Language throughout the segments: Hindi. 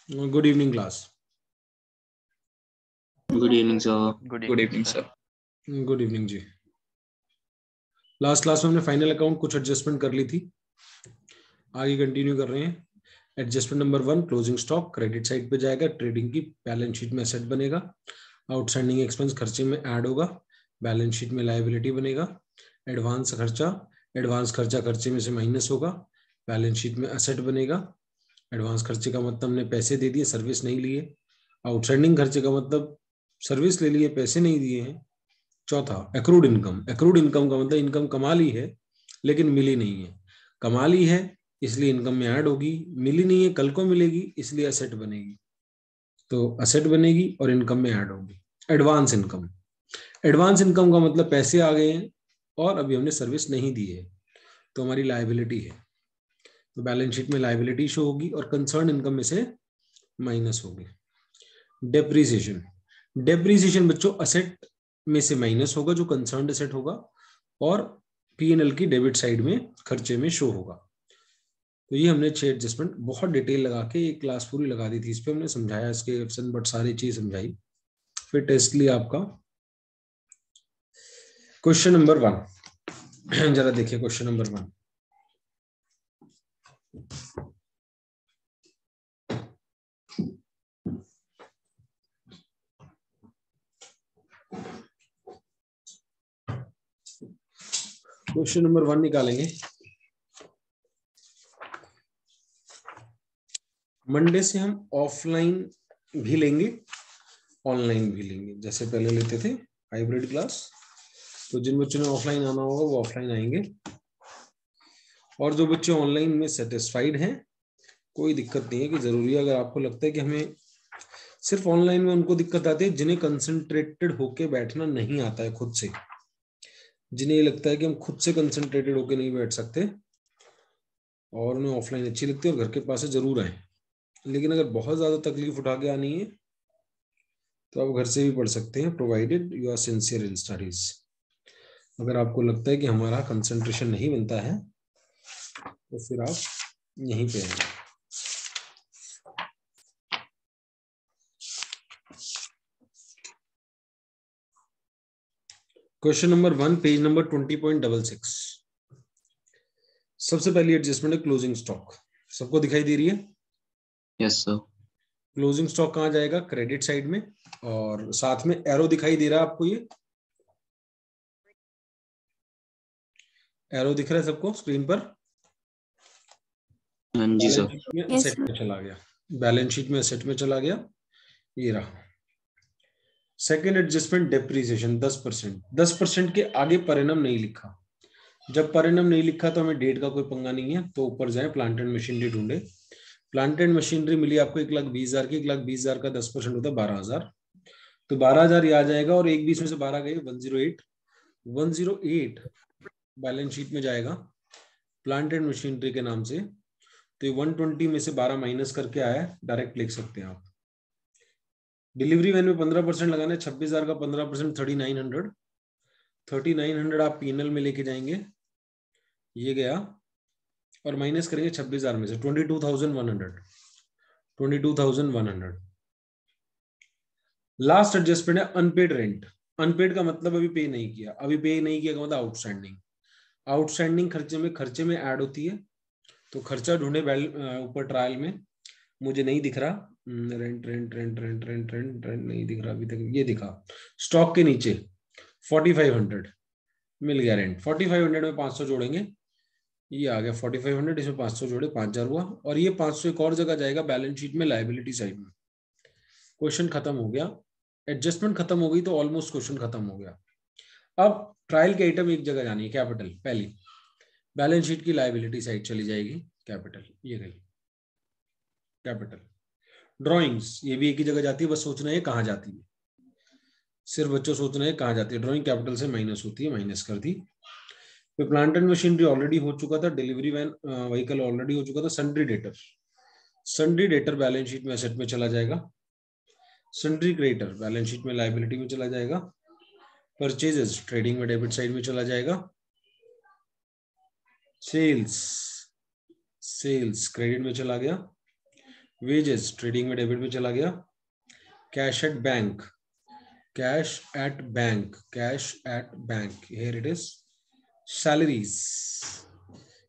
Good evening class. Good evening sir. Good evening sir. Good evening जी। लास्ट क्लास में हमने फाइनल अकाउंट कुछ एडजस्टमेंट कर ली थी, आगे कंटिन्यू कर रहे हैं। Adjustment number 1, closing stock credit side पे जाएगा, ट्रेडिंग की बैलेंस शीट में एसेट बनेगा, आउटस्टैंडिंग एक्सपेंस खर्चे में ऐड होगा, बैलेंस शीट में लायबिलिटी बनेगा, एडवांस खर्चा खर्चे में से माइनस होगा, बैलेंस शीट में एसेट बनेगा। एडवांस खर्चे का मतलब हमने पैसे दे दिए, सर्विस नहीं लिए। आउटस्टैंडिंग खर्चे का मतलब सर्विस ले लिए, पैसे नहीं दिए हैं। चौथा एक्रूड इनकम का मतलब इनकम कमा ली है लेकिन मिली नहीं है, कमा ली है इसलिए इनकम में ऐड होगी, मिली नहीं है कल को मिलेगी इसलिए एसेट बनेगी, तो एसेट बनेगी और इनकम में ऐड होगी। एडवांस इनकम का मतलब पैसे आ गए हैं और अभी हमने सर्विस नहीं दी है तो हमारी लायबिलिटी है, तो बैलेंस शीट में लायबिलिटी शो होगी और कंसर्न इनकम में से माइनस होगी। डेप्रीसिएशन बच्चों असेट में से माइनस होगा जो कंसर्न असेट होगा और P&L की डेबिट साइड में खर्चे में शो होगा। तो ये हमने 6 एडजस्टमेंट बहुत डिटेल लगा के एक क्लास पूरी लगा दी थी, इस पे हमने समझाया इसके ऑप्शन बट सारी चीज समझाई। फिर टेस्ट लिया आपका क्वेश्चन नंबर 1 जरा देखिए क्वेश्चन नंबर 1। क्वेश्चन नंबर 1 निकालेंगे। मंडे से हम ऑफलाइन भी लेंगे ऑनलाइन भी लेंगे, जैसे पहले लेते थे हाइब्रिड क्लास। तो जिन बच्चों ने ऑफलाइन आना होगा वो ऑफलाइन आएंगे और जो बच्चे ऑनलाइन में सेटिस्फाइड हैं कोई दिक्कत नहीं है कि जरूरी है। अगर आपको लगता है कि हमें सिर्फ ऑनलाइन में उनको दिक्कत आती है जिन्हें कंसंट्रेटेड होके बैठना नहीं आता है खुद से, जिन्हें ये लगता है कि हम खुद से कंसंट्रेटेड होके नहीं बैठ सकते और उन्हें ऑफलाइन अच्छी लगती है और घर के पास से जरूर आए। लेकिन अगर बहुत ज्यादा तकलीफ उठा के आनी है तो आप घर से भी पढ़ सकते हैं, provided you are sincere in studies. अगर आपको लगता है कि हमारा कंसंट्रेशन नहीं बनता है तो फिर आप यहीं पे आएंगे। Question number 1 page number 20.66। सबसे पहली एडजस्टमेंट है क्लोजिंग स्टॉक। सबको दिखाई दे रही है? Yes sir. क्लोजिंग स्टॉक कहाँ जाएगा? क्रेडिट साइड में, और साथ में एरो दिखाई दे रहा है आपको, ये एरो दिख रहा है सबको स्क्रीन पर? जी सर। एसेट में चला गया, बैलेंस शीट में एसेट में चला गया, ये रहा। Second adjustment depreciation 10%। 10% के आगे परिणाम नहीं लिखा। जब परिणाम नहीं लिखा तो हमें डेट का कोई पंगा नहीं है, तो ऊपर जाए प्लांट एंड मशीनरी ढूंढे। प्लांट एंड मशीनरी मिली आपको 1,20,000 की। 1,20,000 का 10% होता है 12,000, तो 12,000 ये आ जाएगा और एक 20 में से 12 गए 108 बैलेंस शीट में जाएगा प्लांट एंड मशीनरी के नाम से। तो ये 120 में से 12 माइनस करके आया, डायरेक्ट लिख सकते हैं आप। डिलीवरी वैन में 15% लगाना है, 26,000 का 15% 3,900। 3,900 आप P&L में लेके जाएंगे, ये गया, और माइनस करेंगे 26,000 में से 22,100। लास्ट एडजस्टमेंट है अनपेड रेंट। अनपेड का मतलब अभी पे नहीं किया, अभी पे नहीं किया का मतलब आउटस्टैंडिंग। आउटस्टैंडिंग खर्चे में ऐड होती है, तो खर्चा ढूंढे ऊपर ट्रायल में, मुझे नहीं दिख रहा rent rent rent rent rent rent rent नहीं दिख रहा अभी तक। ये दिखा स्टॉक के नीचे 4,500 मिल गया रेंट। 4,500 में 500 जोड़ेंगे, ये आ गया 4,500, इसमें 500 जोड़े 5,000 हुआ, और ये 500 एक और जगह जाएगा बैलेंस शीट में लायबिलिटी साइड में। क्वेश्चन खत्म हो गया, एडजस्टमेंट खत्म हो गई तो ऑलमोस्ट क्वेश्चन खत्म हो गया। अब ट्रायल के आइटम एक जगह जानी है, कैपिटल। पहली बैलेंस शीट की लायबिलिटी साइड चली जाएगी, कैपिटल, ये गई कैपिटल। ड्राइंग्स ये भी एक ही जगह जाती है, बस सोचना है कहाँ जाती है, सिर्फ बच्चों सोचना है कहाँ जाती है। ड्राइंग कैपिटल से माइनस होती है, माइनस कर दी। फिर प्लांट एंड मशीनरी ऑलरेडी हो चुका था, डिलीवरी वैन व्हीकल ऑलरेडी हो चुका था। सन्ड्री डेटर बैलेंस शीट में एसेट में चला जाएगा। सन्ड्री क्रेडिटर बैलेंस शीट में लायबिलिटी में चला जाएगा। परचेजेस ट्रेडिंग में डेबिट साइड में चला जाएगा। सेल्स क्रेडिट में चला गया। वेजेस ट्रेडिंग में डेबिट में चला गया। Cash at bank, cash at bank, cash at bank, here it is. Salaries,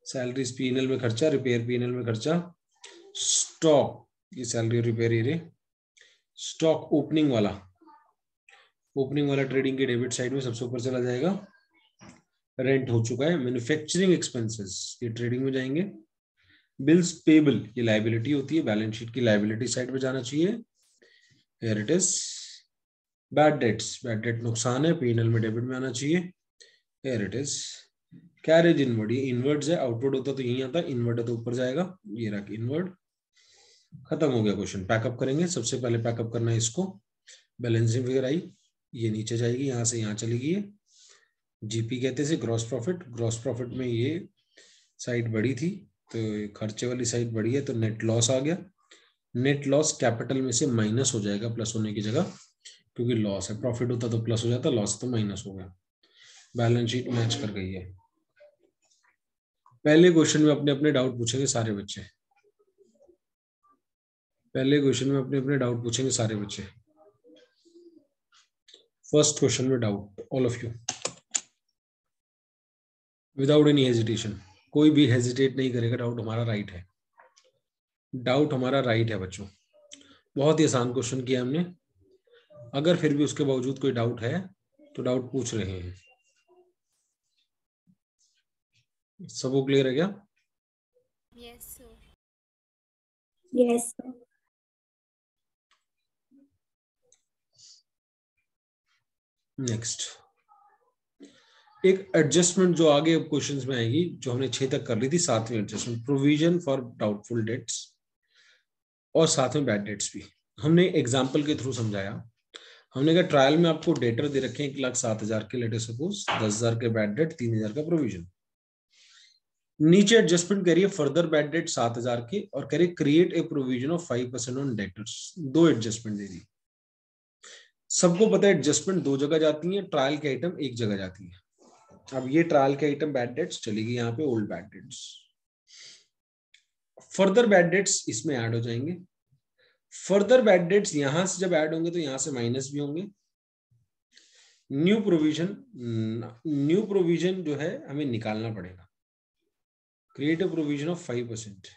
salaries PNL में खर्चा, रिपेयर पीएनएल में खर्चा। स्टॉक, ये सैलरी रिपेयर, ये स्टॉक ओपनिंग वाला, ओपनिंग वाला ट्रेडिंग के डेबिट साइड में सबसे ऊपर चला जाएगा। रेंट हो चुका है। मैन्युफैक्चरिंग एक्सपेंसेस ये ट्रेडिंग में जाएंगे। बिल्स पेबल ये लायबिलिटी होती है, बैलेंस शीट की लायबिलिटी साइड पे जाना चाहिए। Here it is. Bad debts, bad debt नुकसान है, पीएनएल में डेबिट में आना चाहिए। Here it is. Carriage inward, ये इनवर्ड्स है, आउटवर्ड होता तो यहीं आता, इनवर्ड है तो ऊपर जाएगा। ये रहा इनवर्ड। खत्म हो गया क्वेश्चन। पैकअप करेंगे, सबसे पहले पैकअप करना है इसको। बैलेंसिंग फिगर आई, ये नीचे जाएगी, यहां से यहां चलेगी। ये जीपी कहते थे, ग्रॉस प्रॉफिट। ग्रॉस प्रॉफिट में ये साइड बड़ी थी तो खर्चे वाली साइड बड़ी है, तो नेट लॉस आ गया। नेट लॉस कैपिटल में से माइनस हो जाएगा प्लस होने की जगह, क्योंकि लॉस है। प्रॉफिट होता तो प्लस हो जाता, लॉस तो माइनस हो गया। बैलेंस शीट मैच कर गई है। पहले क्वेश्चन में अपने अपने डाउट पूछेंगे सारे बच्चे। पहले क्वेश्चन में अपने अपने डाउट पूछेंगे सारे बच्चे। फर्स्ट क्वेश्चन में doubt, all of you, without any hesitation. कोई भी हेजिटेट नहीं करेगा, डाउट हमारा राइट है। डाउट हमारा राइट है बच्चों। बहुत ही आसान क्वेश्चन किया हमने। अगर फिर भी उसके बावजूद कोई डाउट है तो डाउट पूछ रहे हैं। सबको क्लियर है क्या? Yes sir. Yes sir. Next, एक एडजस्टमेंट जो आगे अब क्वेश्चंस में आएगी, जो हमने 6 तक कर ली थी, 7वीं adjustment, provision for doubtful debts और साथ में बैड डेट्स भी हमने एग्जांपल के थ्रू समझाया। हमने कहा ट्रायल में आपको डेटर दे रखे हैं 1,07,000 के, लेट अस सपोज 10,000 के बैड डेट, 3,000 का प्रोविजन। नीचे एडजस्टमेंट करिए फर्दर बैड डेट 7,000 की, और करिए create a provision of 5% on debtors. दो एडजस्टमेंट दे दी। सबको पता है एडजस्टमेंट दो जगह जाती है, ट्रायल के आइटम एक जगह जाती है। अब ये ट्रायल के आइटम बैड डेट्स चलेगी यहाँ पे, old bad debts. Further bad dates इसमें ऐड हो जाएंगे। फर्दर बैड डेट्स यहां से जब ऐड होंगे तो यहां से माइनस भी होंगे। न्यू प्रोविजन जो है हमें निकालना पड़ेगा। Create a provision of 5%।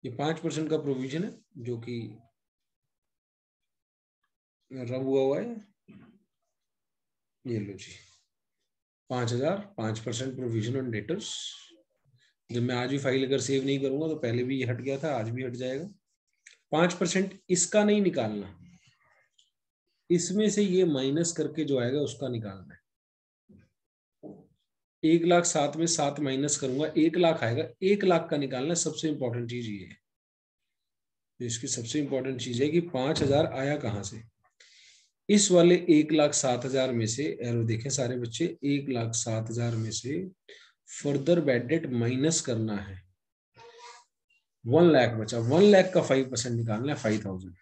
ये 5% का प्रोविजन है जो कि रब हुआ है। ये लो जी, 5,000, 5% प्रोविजन ऑन डेटर्स। जब मैं आज भी फाइल अगर सेव नहीं करूंगा तो पहले भी ये हट गया था, आज भी हट जाएगा। 5% इसका नहीं निकालना, इसमें से ये माइनस करके जो आएगा उसका निकालना है। 1,07,000 में 7 माइनस करूंगा, 1,00,000 आएगा। 1,00,000 का निकालना है। सबसे इंपॉर्टेंट चीज ये है, इसकी सबसे इंपॉर्टेंट चीज है कि 5,000 आया कहां से। इस वाले 1,07,000 में से, एरो देखें सारे बच्चे, 1,07,000 में से फर्दर बैड डेट माइनस करना है। 1,00,000 बचा, 1,00,000 का 5% निकालना है, 5,000।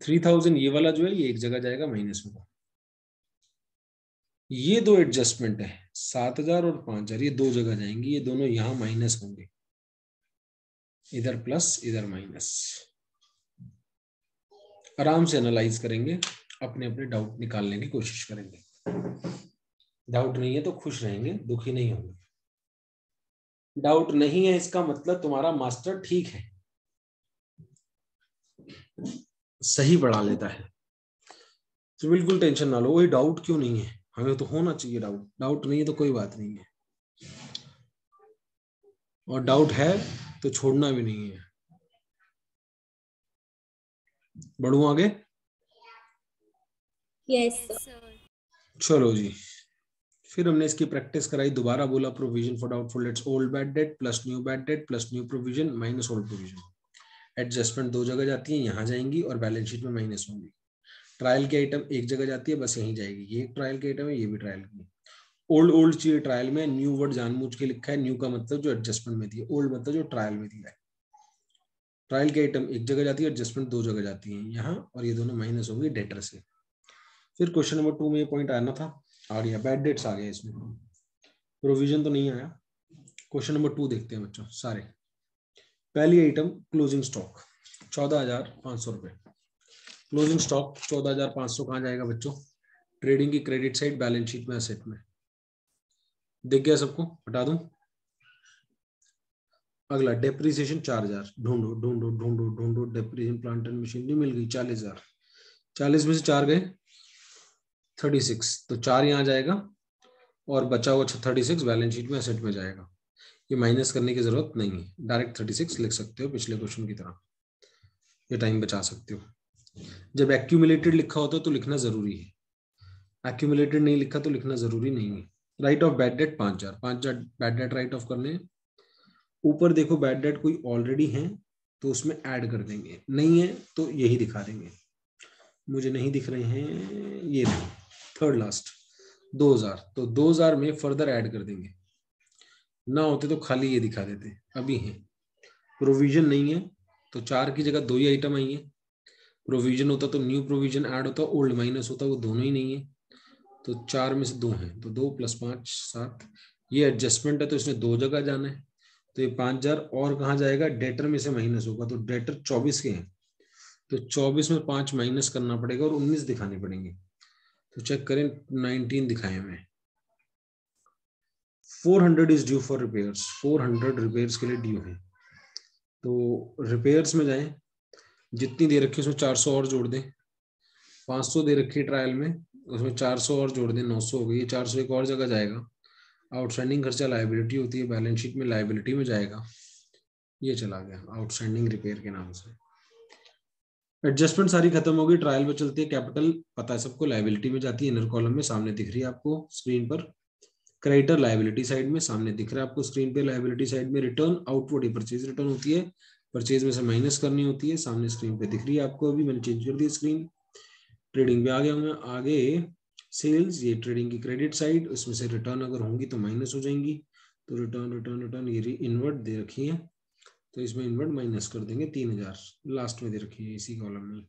3,000 ये वाला जो है ये एक जगह जाएगा माइनस में। ये दो एडजस्टमेंट है, 7,000 और 5,000, ये दो जगह जाएंगी, ये दोनों यहां माइनस होंगे। इधर प्लस इधर माइनस। आराम से एनालाइज करेंगे, अपने अपने डाउट निकालने की कोशिश करेंगे। डाउट नहीं है तो खुश रहेंगे, दुखी नहीं होंगे। डाउट नहीं है इसका मतलब तुम्हारा मास्टर ठीक है, सही पढ़ा लेता है, तो बिल्कुल टेंशन ना लो। वही डाउट क्यों नहीं है, हमें तो होना चाहिए डाउट। डाउट नहीं है तो कोई बात नहीं है, और डाउट है तो छोड़ना भी नहीं है। बढ़ू आगे? Yes sir. चलो जी, फिर हमने इसकी प्रैक्टिस कराई। दोबारा बोला provision for doubtful dates, old bad debt plus new bad debt plus new provision minus old provision. Adjustment दो जगह जाती है, यहाँ जाएंगी और बैलेंस शीट में माइनस होंगी। ट्रायल की आइटम एक जगह जाती है, बस यहीं जाएगी। ये एक ट्रायल की आइटम है, ये भी ट्रायल की। ओल्ड चीज ट्रायल में, न्यू वर्ड जानबूझ के लिखा है। न्यू का मतलब जो एडजस्टमेंट में दिया, ओल्ड मतलब जो ट्रायल में दिया है। ट्रायल की आइटम एक जगह जाती है, एडजस्टमेंट दो जगह जाती है, यहाँ, और ये दोनों माइनस होंगे डेटर से। फिर क्वेश्चन नंबर 2 में ये पॉइंट आना था, आ गया। बैड डेट्स आ गया, इसमें प्रोविजन तो नहीं आया। क्वेश्चन नंबर 2 देखते हैं बच्चों सारे। पहली आइटम क्लोजिंग स्टॉक 14,500 रुपए। क्लोजिंग स्टॉक 14,500 कहाँ जाएगा बच्चों? ट्रेडिंग की क्रेडिट साइड बैलेंस शीट में, एसेट में। दिख गया सबको? हटा दूं? अगला डेप्रिसिएशन 4,000। ढूंढो ढूंढो ढूंढो ढूंढो। डेप्रिसिएशन प्लांट एंड मशीनरी मिल गई 40,000। 40 में से 4 गए 36, तो 4 यहाँ जाएगा और बचा हुआ 36 बैलेंस शीट में एसेट में जाएगा। ये माइनस करने की जरूरत नहीं है, डायरेक्ट 36 लिख सकते हो पिछले क्वेश्चन की तरह, ये टाइम बचा सकते हो। जब एक्यूमुलेटेड लिखा होता है तो लिखना जरूरी है, एक्यूमुलेटेड नहीं लिखा तो लिखना जरूरी नहीं है। Write of bad debt 5,000 bad debt right of करने। ऊपर देखो बैड डेट कोई ऑलरेडी है तो उसमें ऐड कर देंगे, नहीं है तो यही दिखा देंगे। मुझे नहीं दिख रहे हैं, ये थर्ड लास्ट 2,000, तो 2,000 में फर्दर ऐड कर देंगे। ना होते तो खाली ये दिखा देते, अभी है। प्रोविजन नहीं है तो 4 की जगह 2 ही आइटम आई है। प्रोविजन होता तो न्यू प्रोविजन ऐड होता, ओल्ड माइनस होता, वो दोनों ही नहीं है। तो 4 में से 2 हैं, तो 2 + 5 7। ये एडजस्टमेंट है तो इसने 2 जगह जाना है, तो ये 5,000 और कहाँ जाएगा? डेटर में से माइनस होगा, तो डेटर 24 के हैं, तो 24 में 5 माइनस करना पड़ेगा और 19 दिखाने पड़ेंगे। तो चेक करें, 19 दिखाए हमें। 400 is due for repairs, 400 repairs के लिए ड्यू है। तो रिपेयर्स में जाएं, जितनी दे रखी है उसमें 400 और जोड़ दें। 500 दे रखी है ट्रायल में, उसमें 400 और जोड़ दें, 900 हो गई। ये 400 एक और जगह जाएगा। आउटस्टैंडिंग खर्चा लायबिलिटी होती है, बैलेंस शीट में लायबिलिटी में जाएगा। ये चला गया आउटस्टैंडिंग रिपेयर के नाम से। एडजस्टमेंट सारी खत्म होगी, ट्रायल में चलती है। कैपिटल पता है सबको, लायबिलिटी में जाती है, इनर कॉलम में सामने दिख रही है आपको स्क्रीन पर। क्रेडिटर लायबिलिटी साइड में सामने दिख रहा है आपको स्क्रीन पे। लायबिलिटी साइड में रिटर्न आउटवर्ड ही परचेज रिटर्न होती है, परचेज में से माइनस करनी होती है, सामने स्क्रीन पे दिख रही है आपको। अभी मैंने चेंज कर दी स्क्रीन, ट्रेडिंग पे आ गया हूँ आगे। सेल्स, ये ट्रेडिंग की क्रेडिट साइड, उसमें से रिटर्न अगर होंगी तो माइनस हो जाएंगी, तो रिटर्न रिटर्न रिटर्न ये इनवर्ट दे रखी है, तो इसमें इनवर्ट माइनस कर देंगे। 3,000 लास्ट में दे रखी है इसी कॉलम में।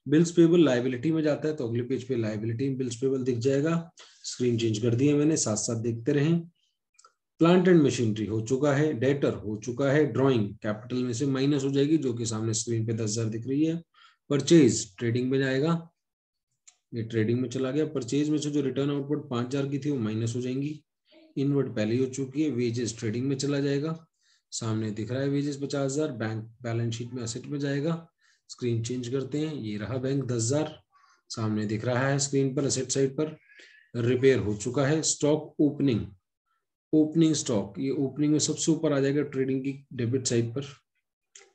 बिल्स पेबल लायबिलिटी में जाता है, तो अगले पेज पे लायबिलिटी में बिल्स पेबल दिख जाएगा। स्क्रीन चेंज कर दी है मैंने, साथ साथ देखते रहें। प्लांट एंड मशीनरी हो चुका है, डेटर हो चुका है, ड्राइंग कैपिटल में से माइनस हो जाएगी जो कि सामने स्क्रीन पे 10,000 दिख रही है। परचेज ट्रेडिंग में जाएगा, ये ट्रेडिंग में चला गया। परचेज में से जो रिटर्न आउटपुट 5,000 की थी वो माइनस हो जाएंगी। इनवर्ट पहले ही हो चुकी है। वेजेस ट्रेडिंग में चला जाएगा, सामने दिख रहा है वेजेस 50,000, बैंक बैलेंस शीट में एसेट में जाएगा। स्क्रीन चेंज करते हैं, ये रहा बैंक 10,000 सामने दिख रहा है स्क्रीन पर एसेट साइड पर। रिपेयर हो चुका है। स्टॉक ओपनिंग, ओपनिंग स्टॉक, ये ओपनिंग में सबसे ऊपर आ जाएगा ट्रेडिंग की डेबिट साइड पर।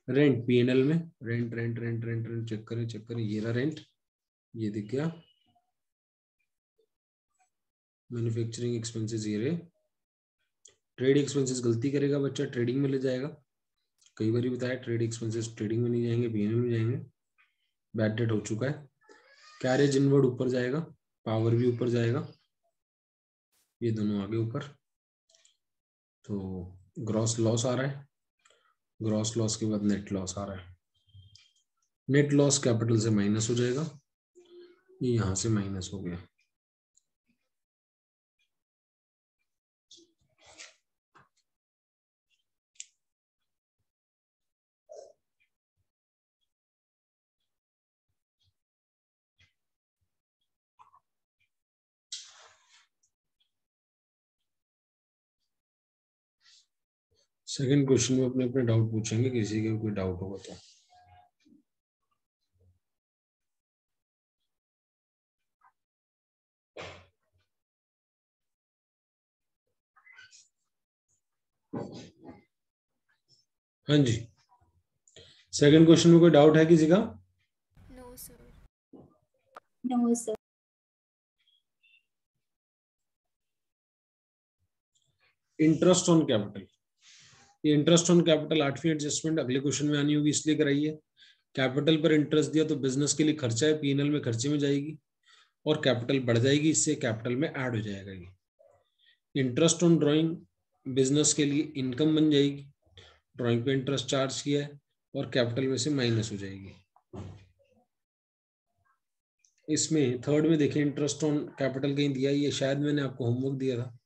रेंट पीएनएल में, rent rent rent rent rent check करें, ये रहा रेंट, ये दिख गया। मैन्युफैक्चरिंग एक्सपेंसेस ये रहे। ट्रेड एक्सपेंसेस गलती करेगा बच्चा, ट्रेडिंग में ले जाएगा। कई बार बताया ट्रेड एक्सपेंसेस ट्रेडिंग में नहीं जाएंगे, पीएनएल में जाएंगे। बैड डेट हो चुका है। कैरेज इनवर्ड ऊपर जाएगा, पावर भी ऊपर जाएगा, ये दोनों आगे ऊपर। तो ग्रॉस लॉस आ रहा है, ग्रॉस लॉस के बाद नेट लॉस आ रहा है। नेट लॉस कैपिटल से माइनस हो जाएगा, ये यहां से माइनस हो गया। सेकंड क्वेश्चन में अपने अपने डाउट पूछेंगे, किसी के कोई डाउट होगा तो। हाँ जी, सेकंड क्वेश्चन में कोई डाउट है किसी का? No, sir. No, sir. Interest on capital, ये इंटरेस्ट ऑन कैपिटल 8वीं एडजस्टमेंट अगले क्वेश्चन में आनी होगी, इसलिए कराई है। कैपिटल पर इंटरेस्ट दिया तो बिजनेस के लिए खर्चा है, पीएनएल में खर्चे में जाएगी और कैपिटल बढ़ जाएगी, इससे कैपिटल में ऐड हो जाएगा। ये इंटरेस्ट ऑन ड्राइंग बिजनेस के लिए इनकम बन जाएगी, ड्राइंग पे इंटरेस्ट चार्ज किया है और कैपिटल में से माइनस हो जाएगी। इसमें थर्ड में देखिए इंटरेस्ट ऑन कैपिटल कहीं दिया, ये शायद मैंने आपको होमवर्क दिया था,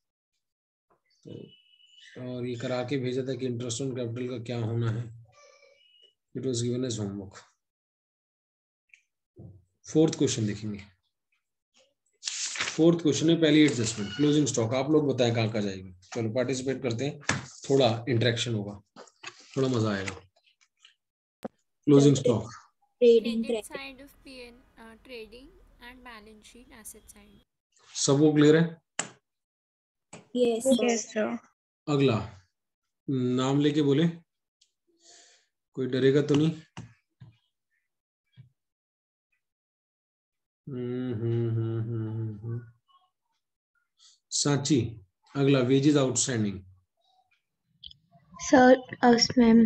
तो और ये करा के भेजा था कि इंटरेस्ट ऑन कैपिटल का क्या होना है. It was given as homework. Fourth question देखेंगे. फोर्थ क्वेश्चन है पहली एडजस्टमेंट क्लोजिंग स्टॉक. आप लोग बताएं कहाँ कहाँ जाएगी. चलो पार्टिसिपेट करते हैं, थोड़ा इंटरेक्शन होगा, थोड़ा मजा आएगा. Closing stock. Trading Credit credit. side of PN trading and balance sheet asset side. सबको क्लियर है? Yes, sir. Yes, sir. अगला नाम लेके बोले, कोई डरेगा तो नहीं? सांची. अगला वेजेस आउटस्टैंडिंग. Sir, उसमें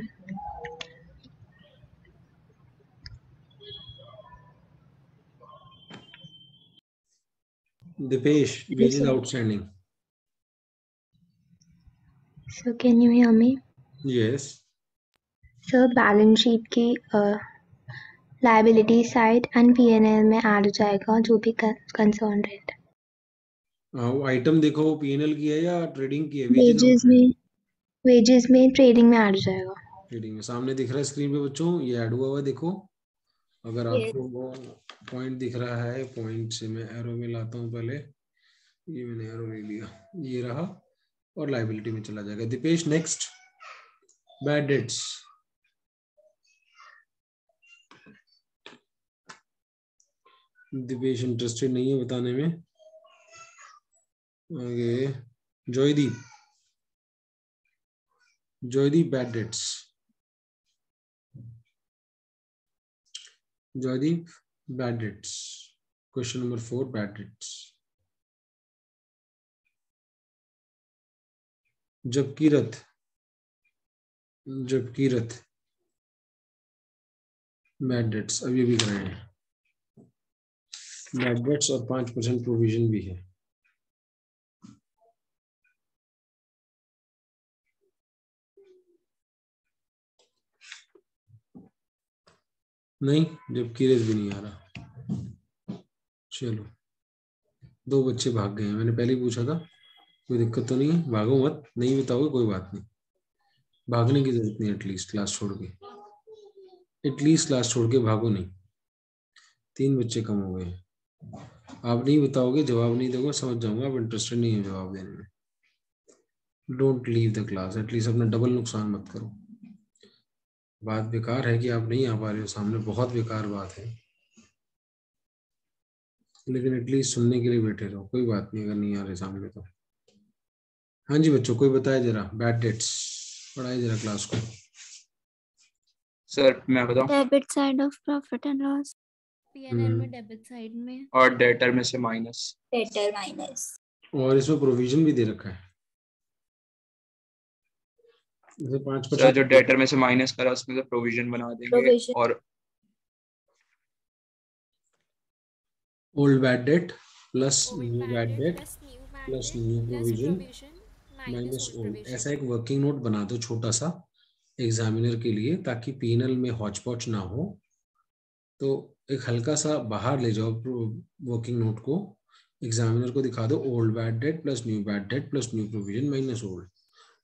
Dipesh wages outstanding. sir, can you hear me? Yes. Sir, balance sheet की लायबिलिटी साइड एंड पीएनएल में ऐड हो जाएगा जो भी कंसर्न रेट. आइटम देखो पीएनएल की है या ट्रेडिंग की है? वेजेस में ट्रेडिंग में ऐड हो जाएगा. ट्रेडिंग में सामने दिख रहा है स्क्रीन पे बच्चों, ये ऐड हुआ हुआ है देखो. अगर आपको वो पॉइंट दिख रहा है, पॉइंट से मैं एरो में लाता हूँ पहले. ये मैंने एरो ले लिया, ये रहा, और लायबिलिटी में चला जाएगा. Deepesh next. Bad debts. Deepesh interested नहीं है बताने में. आगे Joydeep. Joydeep bad debts. Joydeep bad debts. Question number 4 bad debts. Jabkirat. Jabkirat bad debts अभी भी कर रहे हैं. बैड डेट्स और 5% प्रोविजन भी है. नहीं, जबकीरत भी नहीं आ रहा. चलो, 2 बच्चे भाग गए हैं. मैंने पहले ही पूछा था, कोई दिक्कत तो नहीं है? भागो मत, नहीं बताओगे कोई बात नहीं. भागने की जरूरत नहीं. एटलीस्ट क्लास छोड़ के, एटलीस्ट क्लास छोड़ के भागो नहीं. 3 बच्चे कम हो गए. आप नहीं बताओगे, जवाब नहीं दोगे, समझ जाऊंगा आप इंटरेस्टेड नहीं है जवाब देने में. Don't leave the class. At least अपना डबल नुकसान मत करो. बात बेकार है कि आप नहीं आ पा रहे हो सामने, बहुत बेकार बात है, लेकिन एटलीस्ट सुनने के लिए बैठे रहो. कोई बात नहीं अगर नहीं आ रहे सामने तो. हाँ जी बच्चों, कोई बताए जरा बैड डेट्स. पढ़ाए जरा क्लास को. सर मैं बताऊं? Debit side of profit and loss. PNL में डेबिट साइड में और डेटर में से माइनस. Debtor minus. और इसमें प्रोविजन भी दे रखा है. जैसे सर 5% जो डेटर में से माइनस करा उसमें से प्रोविजन बना देंगे. Provision. और old bad debt plus old new bad bad debt debt plus plus new new bad debt plus provision provision minus minus old old. Provision. ऐसा एक वर्किंग नोट बना दो छोटा सा एग्जामिनर के लिए, ताकि पीएनएल में हौच पौच ना हो. तो एक हल्का सा बाहर ले जाओ वर्किंग नोट को, एग्जामिनर को दिखा दो old bad debt plus new bad debt plus new provision minus old.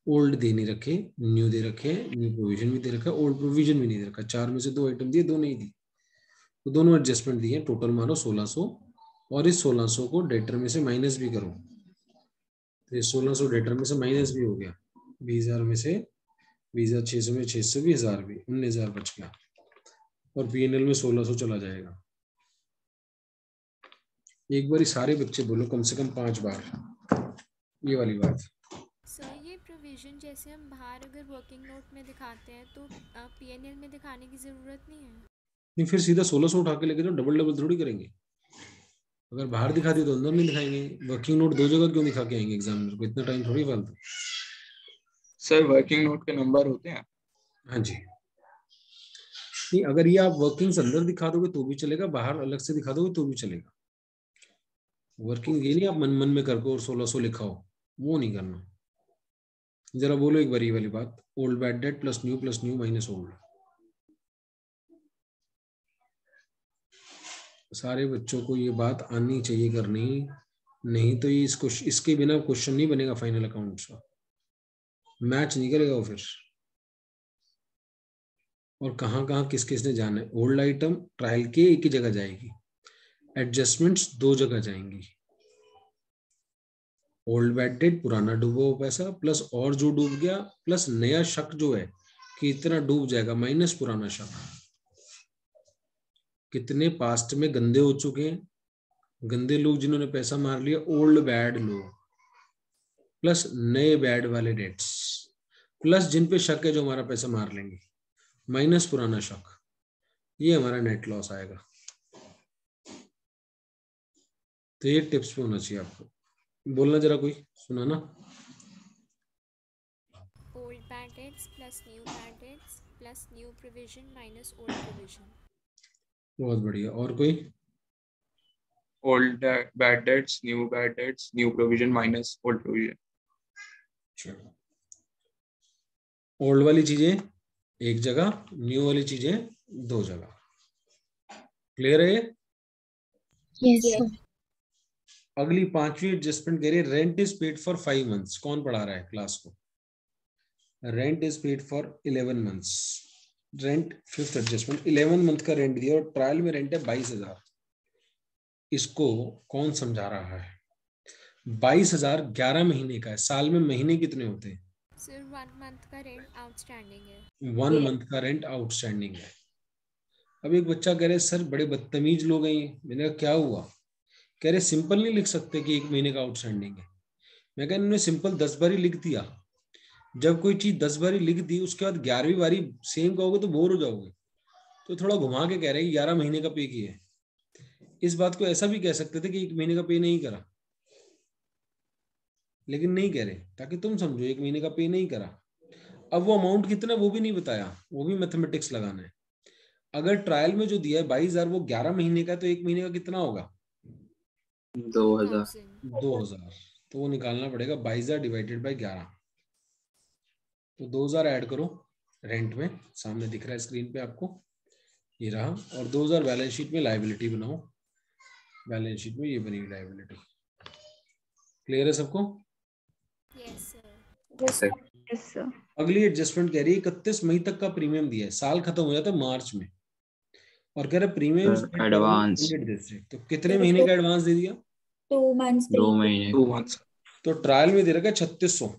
Old they नहीं रखे, न्यू दे रखे, न्यू प्रोविजन भी दे रखा, ओल्ड प्रोविजन भी नहीं दे रखा. 4 में से 2 आइटम दिए, 2 नहीं दी, तो दोनों एडजस्टमेंट दिए. टोटल मारो 1600, और इस 1600 को डेटर में से माइनस भी करो. तो ये 1600 डेटर में से माइनस भी हो गया. 20,000 में से 20,600 में 600 भी, 1000 भी, 19,000 बच गया. और पीएनएल में 1600 चला जाएगा. एक बार सारे बच्चे बोलो कम से कम 5 बार ये वाली बात. सर ये प्रोविजन जैसे हम बाहर अगर वर्किंग नोट में दिखाते हैं तो पीएनएल में दिखाने की जरूरत नहीं है. नहीं, फिर सीधा 1600 उठा के लेके तो डबल डबल थोड़ी करेंगे. अगर बाहर दिखा दिए तो अंदर नहीं दिखाएंगे. वर्किंग नोट 2 जगह क्यों दिखा के आएंगे एग्जामिनर को? इतना टाइम थोड़ी फालतू. सर वर्किंग नोट के नंबर होते हैं. हाँ जी. नहीं, अगर ये आप वर्किंग्स अंदर दिखा दोगे तो भी चलेगा, बाहर अलग से दिखा दोगे तो भी चलेगा. वर्किंग ये नहीं आप मन मन में करके और 1600 लिखाओ, वो नहीं करना. जरा बोलो एक बार ये वाली बात. Old bad debt plus new minus old. सारे बच्चों को ये बात आनी चाहिए करनी, नहीं तो ये इसके बिना क्वेश्चन नहीं बनेगा फाइनल अकाउंट्स का. मैच नहीं करेगा वो फिर। और कहाँ कहाँ किस किसने जाना है। ओल्ड आइटम ट्रायल के एक ही जगह जाएगी, एडजस्टमेंट्स दो जगह जाएंगी। ओल्ड बैड डेट पुराना डूबा हुआ पैसा प्लस और जो डूब गया प्लस नया शक जो है कि इतना डूब जाएगा माइनस पुराना शक। कितने पास्ट में गंदे हो चुके हैं, गंदे लोग जिन्होंने पैसा मार लिया, ओल्ड बैड लोग प्लस नए बैड वाले डेट्स प्लस जिन पे शक है जो हमारा पैसा मार लेंगे माइनस पुराना शक। ये हमारा नेट लॉस आएगा। तो ये टिप्स पे होना चाहिए आपको। बोलना जरा, कोई सुनाना। Old bad debts plus new bad debts plus new provision minus old provision. बहुत बढ़िया। और कोई? Old bad debts, new provision minus old provision. चलो, ओल्ड वाली चीजें एक जगह, न्यू वाली चीजें दो जगह। क्लियर है ये? Yes Yes. सर। अगली पांचवी एडजस्टमेंट कह रही है rent is paid for 5 months। कौन पढ़ा रहा है क्लास को? Rent is paid for 11 months। Rent fifth adjustment 11 month का रेंट दिया और ट्रायल में रेंट है 22,000। इसको कौन समझा रहा है? 22,000 11 महीने का है। साल में महीने कितने होते हैं? सिर्फ 1 मंथ का रेंट आउटस्टैंडिंग है। 1 month का रेंट आउटस्टैंडिंग है। अब एक बच्चा कह रहे सर बड़े बदतमीज लोग हैं ये। मैंने कहा क्या हुआ? कह रहे सिंपल नहीं लिख सकते कि 1 महीने का आउटस्टैंडिंग है। मैं कहा इन्होंने सिंपल 10 बार ही लिख दिया। जब कोई चीज 10 बार ही लिख दी उसके बाद 11वीं बारी सेम कहोगे तो बोर हो जाओगे। तो थोड़ा घुमा के कह रहे हैं 11 महीने का पे किया है। इस बात को ऐसा भी कह सकते थे कि 1 महीने का पे नहीं करा, लेकिन नहीं कह रहे ताकि तुम समझो 1 महीने का पे नहीं करा। अब वो अमाउंट कितना वो भी नहीं बताया, वो भी मैथमेटिक्स लगाना है। अगर ट्रायल में जो दिया है 22,000 वो 11 महीने का, तो 1 महीने का कितना होगा? 2,000। 2,000। तो वो निकालना पड़ेगा 22,000 डिवाइडेड बाई 11। तो 2,000 ऐड करो रेंट में, सामने दिख रहा है स्क्रीन पे आपको, ये रहा। और 2,000 बैलेंस शीट में लायबिलिटी बनाओ। बैलेंस शीट में ये बनी लायबिलिटी। क्लियर है सबको? Yes sir. Yes, sir. Yes, sir. अगली एडजस्टमेंट कह रही है 31 मई तक का प्रीमियम दिया है। साल खत्म हो जाता है मार्च में और कह रहे प्रीमियम एडवांस। तो कितने महीने का एडवांस दे दिया? 2 months. 2 महीने। 2 months। तो ट्रायल में दे रखा है 3600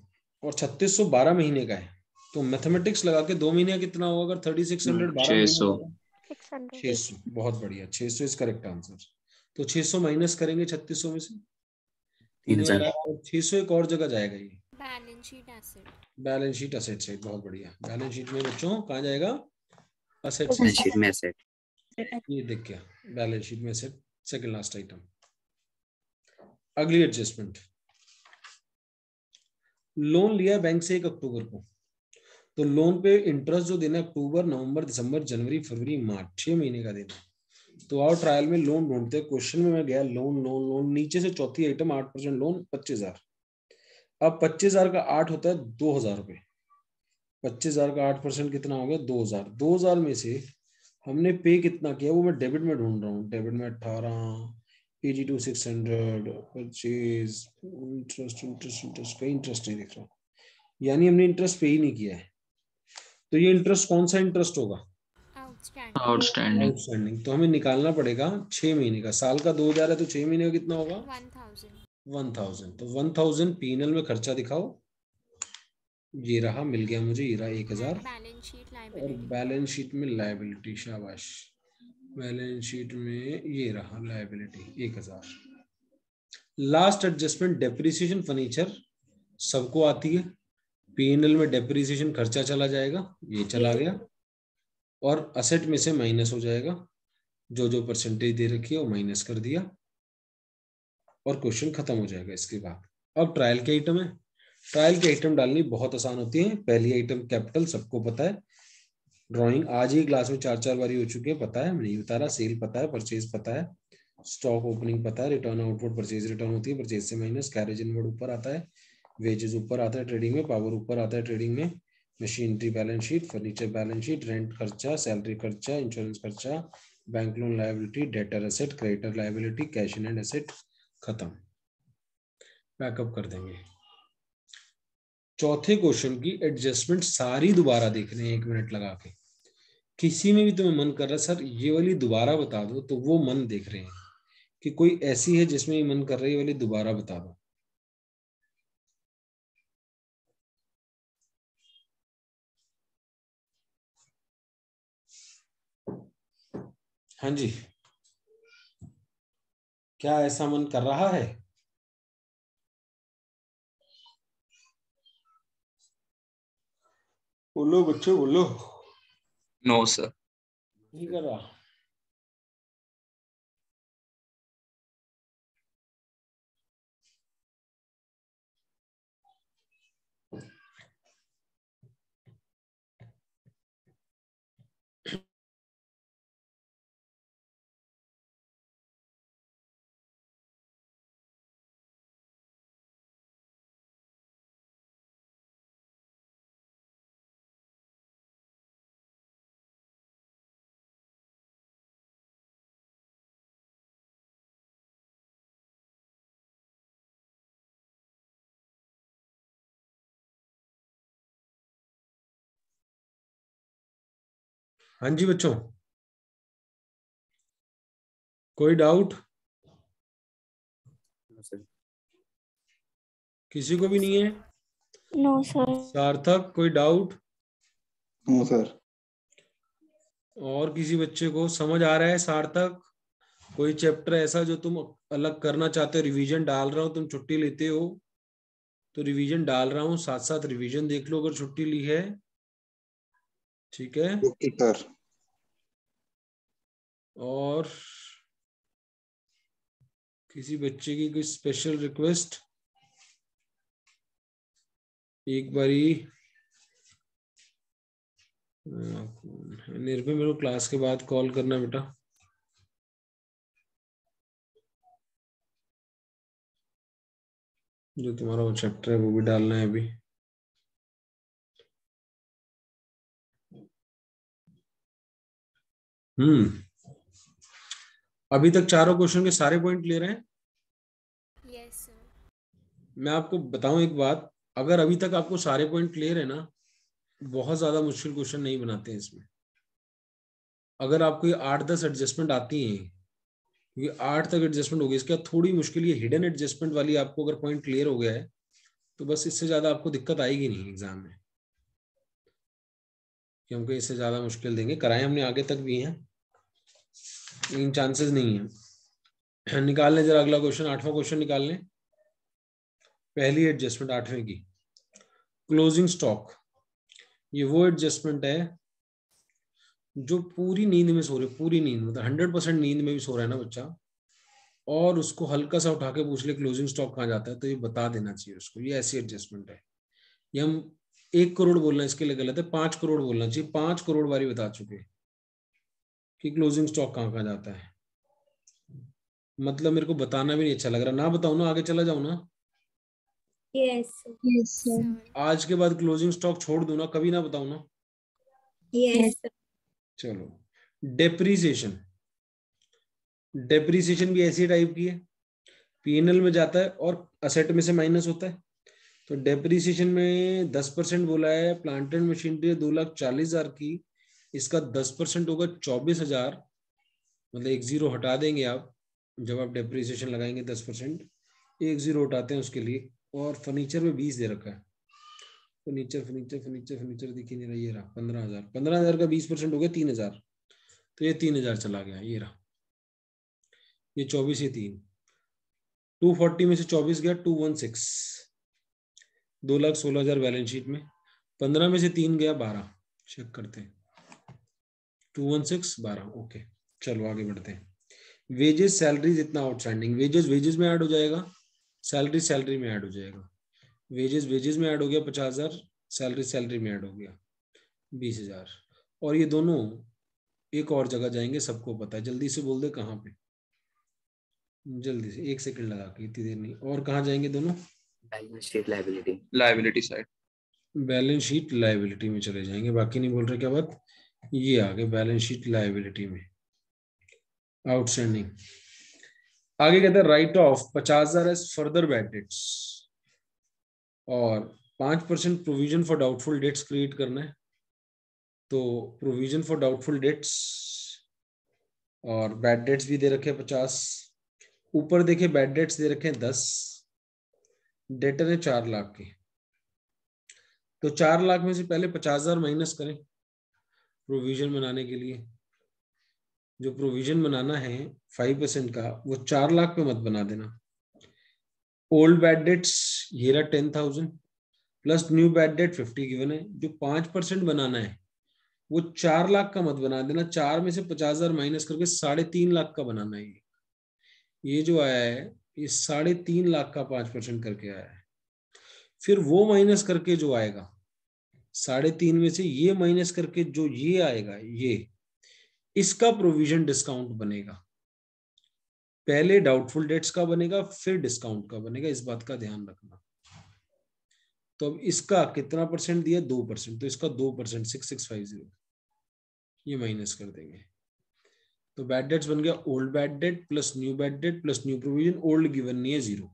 और 3600 12 महीने का है। तो मैथमेटिक्स लगा के 2 महीने का कितना होगा? अगर 3600 12 600। महीने 600। बहुत बढ़िया, 600 इज करेक्ट आंसर। तो 600 माइनस करेंगे 3600 में से 3,000 और 600 एक और जगह जाएगा। ये balance sheet asset. Balance sheet asset side. बहुत बढ़िया। बैलेंस शीट में बच्चों कहाँ जाएगा? असेट बैलेंस शीट में एसेट। ये देख क्या बैलेंस शीट में असेट, सेकंड लास्ट आइटम। अगली एडजस्टमेंट, लोन लिया बैंक से 1 अक्टूबर को, तो लोन पे इंटरेस्ट जो देना अक्टूबर नवंबर दिसंबर जनवरी फरवरी मार्च 6 महीने का देना। तो आओ ट्रायल में लोन ढूंढते। क्वेश्चन में मैं गया लोन लोन लोन, नीचे से चौथी आइटम 8% लोन 25,000। अब 25,000 का 8 होता है 2,000 रुपए। 25,000 का 8% कितना हो गया? 2,000। 2,000 में से हमने पे कितना किया वो मैं डेबिट में ढूंढ रहा हूँ। डेबिट में 18, 82,600, परचेज, इंटरेस्ट इंटरेस्ट इंटरेस्ट, कहीं इंटरेस्ट नहीं दिख रहा, यानी हमने इंटरेस्ट पे ही नहीं किया है। तो ये इंटरेस्ट कौन सा इंटरेस्ट होगा? आउटस्टैंडिंग। तो हमें निकालना पड़ेगा 6 महीने का। साल का 2,000 है तो 6 महीने का कितना होगा? 1,000। तो 1,000 पीएनएल में खर्चा दिखाओ। ये रहा, मिल गया मुझे, ये रहा 1,000। और बैलेंस शीट में लायबिलिटी, शाबाश, बैलेंस शीट में ये रहा liability 1,000। Last adjustment depreciation furniture, सबको आती है। पीएनएल में डेप्रिसिएशन खर्चा चला जाएगा, ये चला गया, और असेट में से माइनस हो जाएगा। जो जो परसेंटेज दे रखी है वो माइनस कर दिया और क्वेश्चन खत्म हो जाएगा। इसके बाद अब ट्रायल के आइटम है। ट्रायल के आइटम डालनी बहुत आसान होती है। पहली आइटम कैपिटल, सबको पता है। ड्राइंग आज ही क्लास में 4 बारी हो चुकी है, पता है, नहीं बता रहा। सेल पता है, परचेज पता है, स्टॉक ओपनिंग पता है, रिटर्न आउटवर्ड परचेज रिटर्न होती है, परचेज से माइनस, कैरेज इनवर्ड ऊपर आता है, वेजेस ऊपर आता है ट्रेडिंग में, पावर ऊपर आता है ट्रेडिंग में, machinery balance sheet, furniture balance sheet, rent खर्चा, सैलरी खर्चा, इंश्योरेंस खर्चा, bank loan liability, debtor asset, creditor liability, cash in hand asset, खत्म। बैकअप कर देंगे। चौथे क्वेश्चन की एडजस्टमेंट सारी दोबारा देख रहे हैं 1 मिनट लगा के। किसी में भी तुम्हें मन कर रहा है सर ये वाली दोबारा बता दो, तो वो मन देख रहे हैं कि कोई ऐसी है जिसमें ये मन कर रहा है ये वाली दोबारा बता दो। हाँ जी, क्या ऐसा मन कर रहा है? बोलो बच्चों बोलो। No sir. नहीं कर रहा। हाँ जी बच्चों, कोई डाउट? किसी को भी नहीं है? No sir. सार्थक कोई डाउट? No sir. और किसी बच्चे को समझ आ रहा है? सार्थक कोई चैप्टर ऐसा जो तुम अलग करना चाहते हो? रिवीजन डाल रहा हूं, तुम छुट्टी लेते हो तो रिवीजन डाल रहा हूं, साथ साथ रिवीजन देख लो अगर छुट्टी ली है। ठीक है। Okay sir. और किसी बच्चे की कोई स्पेशल रिक्वेस्ट? एक बारी निर्भय मेरे को क्लास के बाद कॉल करना बेटा। जो तुम्हारा वो चैप्टर है वो भी डालना है अभी। अभी तक चारों क्वेश्चन के सारे पॉइंट ले रहे हैं? Yes sir. मैं आपको बताऊं एक बात, अगर अभी तक आपको सारे पॉइंट क्लियर है ना, बहुत ज्यादा मुश्किल क्वेश्चन नहीं बनाते हैं इसमें। अगर आपको ये 8-10 एडजस्टमेंट आती हैं, क्योंकि 8 तक एडजस्टमेंट हो गई, इसके बाद थोड़ी मुश्किल ये हिडन एडजस्टमेंट वाली आपको अगर पॉइंट क्लियर हो गया है तो बस इससे ज्यादा आपको दिक्कत आएगी नहीं एग्जाम में, कि हमको इससे ज्यादा मुश्किल देंगे। कराए हमने आगे तक भी हैं, इन चांसेस नहीं है। निकाल लें जरा अगला क्वेश्चन, 8वां क्वेश्चन निकाल लें। पहली एडजस्टमेंट 8वें की, क्लोजिंग स्टॉक। ये वो एडजस्टमेंट है जो पूरी नींद में सो रहे, पूरी नींद मतलब 100% नींद में भी सो रहा है ना बच्चा, और उसको हल्का सा उठा के पूछ ले क्लोजिंग स्टॉक कहाँ जाता है, तो ये बता देना चाहिए उसको। ये ऐसी एडजस्टमेंट है। ये हम 1 करोड़ बोलना इसके लिए गलत है, 5 करोड़ बोलना चाहिए। 5 करोड़ बारी बता चुके कि क्लोजिंग स्टॉक कहाँ कहाँ जाता है। मतलब मेरे को बताना भी नहीं अच्छा लग रहा, ना बताऊं ना, आगे चला जाऊं ना। Yes sir. आज के बाद क्लोजिंग स्टॉक छोड़ दूं ना, कभी ना बताऊं ना। यस। चलो, डेप्रीसिएशन। डेप्रीसिएशन भी ऐसी टाइप की है, पीएनएल में जाता है और असेट में से माइनस होता है। तो डेप्रीसिएशन में 10% बोला है, प्लांट एंड मशीनरी 2,40,000 की, इसका 10% होगा 24,000, मतलब एक जीरो हटा देंगे आप जब आप डेप्रीसिएशन लगाएंगे 10%, एक जीरो हटाते हैं उसके लिए। और फर्नीचर में 20 दे रखा है। फर्नीचर फर्नीचर फर्नीचर फर्नीचर दिख ही नहीं रहा, ये रहा 15,000। 15,000 का 20% हो गया 3,000, तो ये 3,000 चला गया, ये रहा। ये 24, ये 3, 240 में से 24 गया 216, 2,16,000 बैलेंस शीट में। 15 में से 3 गया 12, चेक करते हैं, 216 12। ओके चलो आगे बढ़ते हैं। वेजेस सैलरीज इतना आउटस्टैंडिंग, वेजेस वेजेस में ऐड हो जाएगा, सैलरी सैलरी में ऐड हो जाएगा। वेजेस वेजेस में ऐड हो गया 50,000, सैलरी सैलरी में ऐड हो गया 20,000। और ये दोनों एक और जगह जाएंगे, सबको पता है। जल्दी से बोल दे कहाँ पे, जल्दी से 1 सेकंड लगा के, इतनी देर नहीं। और कहाँ जाएंगे दोनों? Balance sheet liability, liability side. Balance sheet liability में चले जाएंगे। बाकी नहीं बोल रहे क्या बात, ये आगे बैलेंस शीट लायबिलिटी में आउटस्टैंडिंग। आगे कहता है write off 50,000 as further bad debts, और 5% provision for doubtful debts create करना है। तो प्रोविजन फॉर डाउटफुल डेट्स और बैड डेट्स भी दे रखे हैं 50। ऊपर देखिए बैड डेट्स दे रखे हैं 10, डेटर है 4 लाख के। तो 4 लाख में से पहले 50,000 माइनस करें प्रोविजन बनाने के लिए। जो प्रोविजन बनाना है 5% का, वो 4 लाख पे मत बना देना। ओल्ड बैड डेट्स ये रहा 10,000 plus new bad date 50 given है। जो 5% बनाना है वो 4 लाख का मत बना देना। 4 में से 50,000 माइनस करके 3.5 लाख का बनाना है। ये जो आया है ये 3.5 लाख का 5% करके आया है। फिर वो माइनस करके जो आएगा 3.5 में से ये माइनस करके जो ये आएगा, ये इसका प्रोविजन डिस्काउंट बनेगा। पहले डाउटफुल डेट्स का बनेगा फिर डिस्काउंट का बनेगा, इस बात का ध्यान रखना। तो अब इसका कितना परसेंट दिया? 2%। तो इसका 2% 6650 ये माइनस कर देंगे। तो बैड डेट्स बन गया old bad debt plus new bad debt plus new provision. Old given नहीं है 0,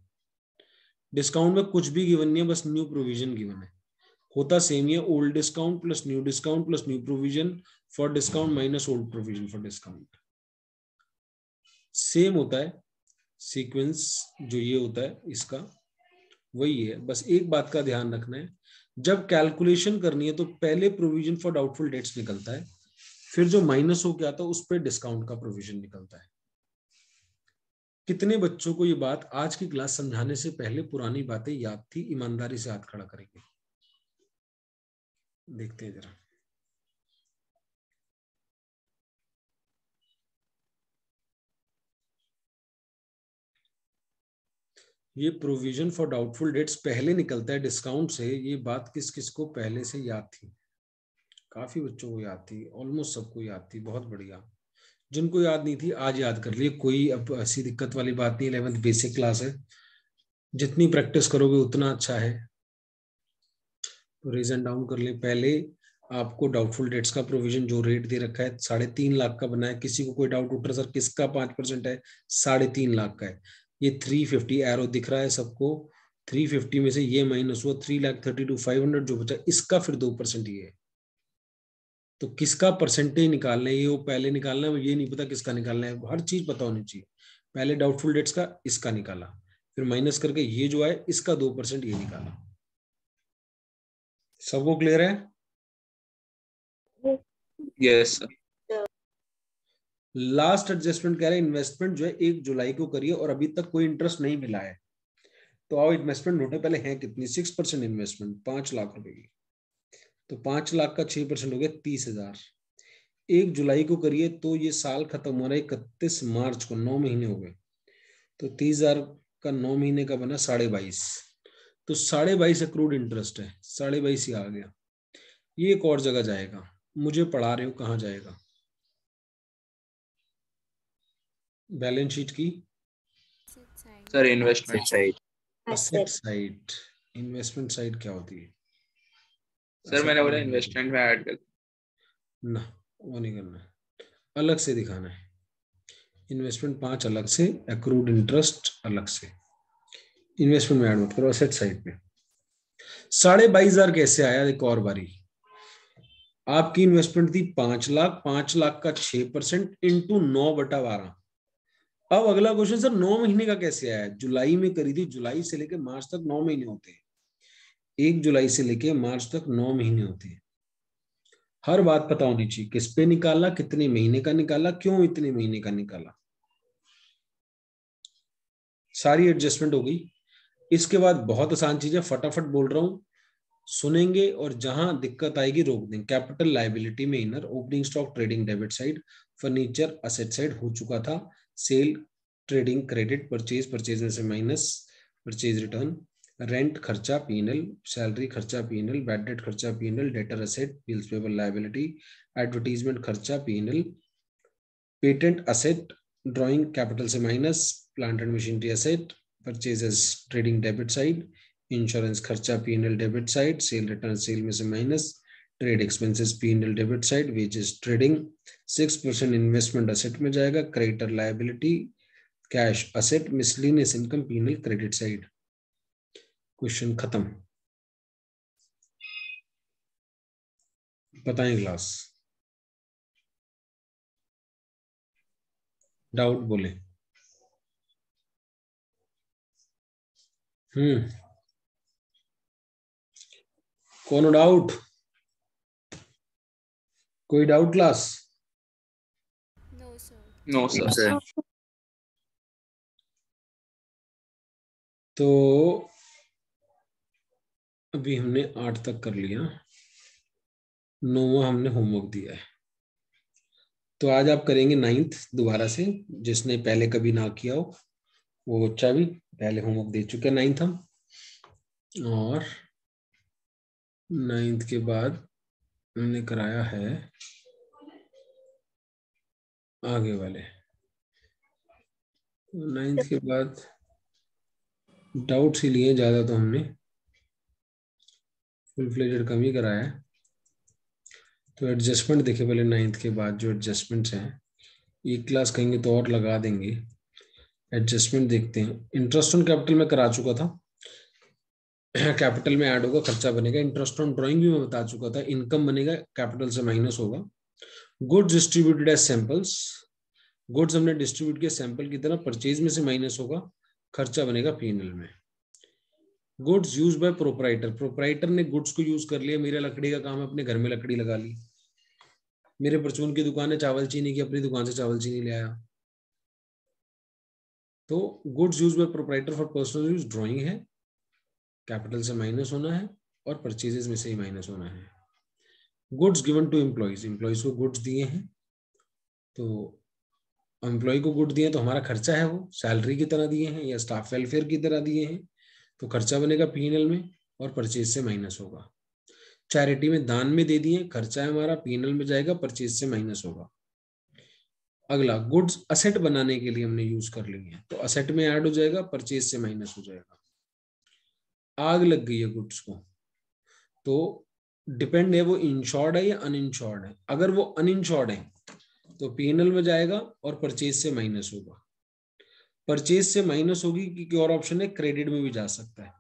डिस्काउंट में कुछ भी गिवन नहीं है, बस न्यू प्रोविजन गिवन है। होता सेम ही है, old discount plus new provision for discount minus old provision for discount. Same होता है सीक्वेंस, जो ये होता है इसका वही है। बस एक बात का ध्यान रखना है, जब कैलकुलेशन करनी है तो पहले प्रोविजन फॉर डाउटफुल डेट्स निकलता है, फिर जो माइनस हो गया था उस पर डिस्काउंट का प्रोविजन निकलता है। कितने बच्चों को ये बात आज की क्लास समझाने से पहले पुरानी बातें याद थी? ईमानदारी से हाथ खड़ा करेंगे, देखते हैं जरा। ये प्रोविजन फॉर डाउटफुल डेट्स पहले निकलता है डिस्काउंट से। ये बात किस किस को पहले से याद थी? काफी बच्चों को याद थी, ऑलमोस्ट सबको याद थी। बहुत बढ़िया। जिनको याद नहीं थी आज याद कर लिए, कोई अब ऐसी दिक्कत वाली बात नहीं। 11th बेसिक क्लास है, जितनी प्रैक्टिस करोगे उतना अच्छा है। तो रीजन डाउन कर ले। पहले आपको डाउटफुल डेट्स का प्रोविजन जो रेट दे रखा है 3.5 लाख का बना है। किसी को कोई डाउट उठ रहा है सर किसका 5% है? 3.5 लाख का है। ये 350 एरो दिख रहा है सबको। 350 में से ये माइनस हुआ 3,32,500 जो बचा, इसका फिर 2% ये है। तो किसका परसेंटेज निकालना है ये वो पहले निकालना है। ये नहीं पता किसका निकालना है, हर चीज पता होनी चाहिए। पहले डाउटफुल डेट्स का इसका निकाला, फिर माइनस करके ये जो है इसका 2% ये निकाला। सबको क्लियर है? Yes sir. लास्ट एडजस्टमेंट कह रहे हैं इन्वेस्टमेंट जो है 1 जुलाई को करिए और अभी तक कोई इंटरेस्ट नहीं मिला है। तो आओ इन्वेस्टमेंट ढूंढे। पहले है कितनी? 6% इन्वेस्टमेंट 5 लाख रुपए की। तो 5 लाख का 6% हो गया 30,000। 1 जुलाई को करिए तो ये साल खत्म हो रहा है 31 मार्च को, 9 महीने हो गए। तो 30,000 का 9 महीने का बना 22.5। तो 22.5 अक्रूड इंटरेस्ट है, 22.5 ही आ गया। ये एक और जगह जाएगा, मुझे पढ़ा रहे हो कहाँ जाएगा? बैलेंस शीट की sir investment side. Asset side. Investment side क्या होती है? सर मैंने बोला इन्वेस्टमेंट में ऐड कर ना, वो नहीं करना है, अलग से दिखाना है। इन्वेस्टमेंट 5 अलग से, अक्रूड इंटरेस्ट अलग से। इन्वेस्टमेंट में ऐड मत करो, असेट साइड पे। 22,500 कैसे आया? एक और बारी, आपकी इन्वेस्टमेंट थी 5 लाख, 5 लाख का 6% इंटू 9/12। अब अगला क्वेश्चन सर 9 महीने का कैसे आया? जुलाई में करी थी, जुलाई से लेके मार्च तक 9 महीने होते हैं। 1 जुलाई से लेके मार्च तक 9 महीने होते हैं। हर बात पता होनी चाहिए, किस पे निकाला, कितने महीने का निकाला, क्यों इतने महीने का निकाला। सारी एडजस्टमेंट हो गई। इसके बाद बहुत आसान चीज है, फटाफट बोल रहा हूं, सुनेंगे और जहां दिक्कत आएगी रोक देंगे। कैपिटल लायबिलिटी में इनर, opening stock trading debit side, furniture asset side हो चुका था, सेल ट्रेडिंग क्रेडिट, परचेज में से माइनस, परचेज रिटर्न, रेंट खर्चा पीएनएल, सैलरी खर्चा पीएनएल, बैड डेट खर्चा PNL, debtor asset, bills payable liability, advertisement खर्चा PNL, patent asset, drawing capital से minus, plant and machinery asset, purchases trading debit side, insurance खर्चा PNL debit side, sale return sale में से minus, trade expenses PNL debit side, wages trading, 6% investment asset में जाएगा, creditor liability, cash asset, miscellaneous income PNL credit side. Question खत्म। बताएं क्लास, डाउट बोले। कौन डाउट, कोई doubt class? No sir. No No, sir. sir. तो अभी हमने 8 तक कर लिया, 9वां हमने होमवर्क दिया है। तो आज आप करेंगे 9th दोबारा से, जिसने पहले कभी ना किया हो वो बच्चा भी पहले होमवर्क दे चुके हैं 9th हम। और 9th के बाद हमने कराया है आगे वाले। 9th के बाद डाउट्स ही लिए ज्यादा, तो हमने फुल फ्लेजेड कम ही कराया है। तो एडजस्टमेंट देखे पहले 9th के बाद, जो एडजस्टमेंट्स हैं एक क्लास कहेंगे तो और लगा देंगे। एडजस्टमेंट देखते हैं। इंटरेस्ट ऑन कैपिटल में करा चुका था, कैपिटल में ऐड होगा खर्चा बनेगा। इंटरेस्ट ऑन ड्राइंग भी मैं बता चुका था, इनकम बनेगा कैपिटल से माइनस होगा। Goods distributed as samples, goods हमने डिस्ट्रीब्यूट किया सैंपल की तरह, परचेज में से माइनस होगा, खर्चा बनेगा पीएनएल में। Goods use by proprietor, proprietor ने गुड्स को यूज कर लिया। मेरा लकड़ी का काम है, अपने घर में लकड़ी लगा ली। मेरे परचून की दुकान है चावल चीनी की, अपनी दुकान से चावल चीनी ले आया। तो goods use by proprietor for personal use drawing है, कैपिटल से माइनस होना है और परचेजेस में से ही माइनस होना है। Goods given to employees, employees को गुड्स दिए हैं, तो एम्प्लॉय को गुड दिए तो हमारा खर्चा है, वो सैलरी की तरह दिए हैं या स्टाफ वेलफेयर की तरह दिए हैं, तो खर्चा बनेगा पीएनएल में और परचेज से माइनस होगा। चैरिटी में दान में दे दिए, खर्चा है हमारा, पीएनएल में जाएगा, परचेज से माइनस होगा। अगला गुड्स असेट बनाने के लिए हमने यूज कर ली है, तो असेट में ऐड हो जाएगा, परचेज से माइनस हो जाएगा। आग लग गई है गुड्स को, तो डिपेंड है वो इंश्योर्ड है या अनइंश्योर्ड है। अगर वो अनइंश्योर्ड है तो पीएनएल में जाएगा और परचेज से माइनस होगा। परचेज से माइनस होगी क्योंकि और ऑप्शन है, क्रेडिट में भी जा सकता है।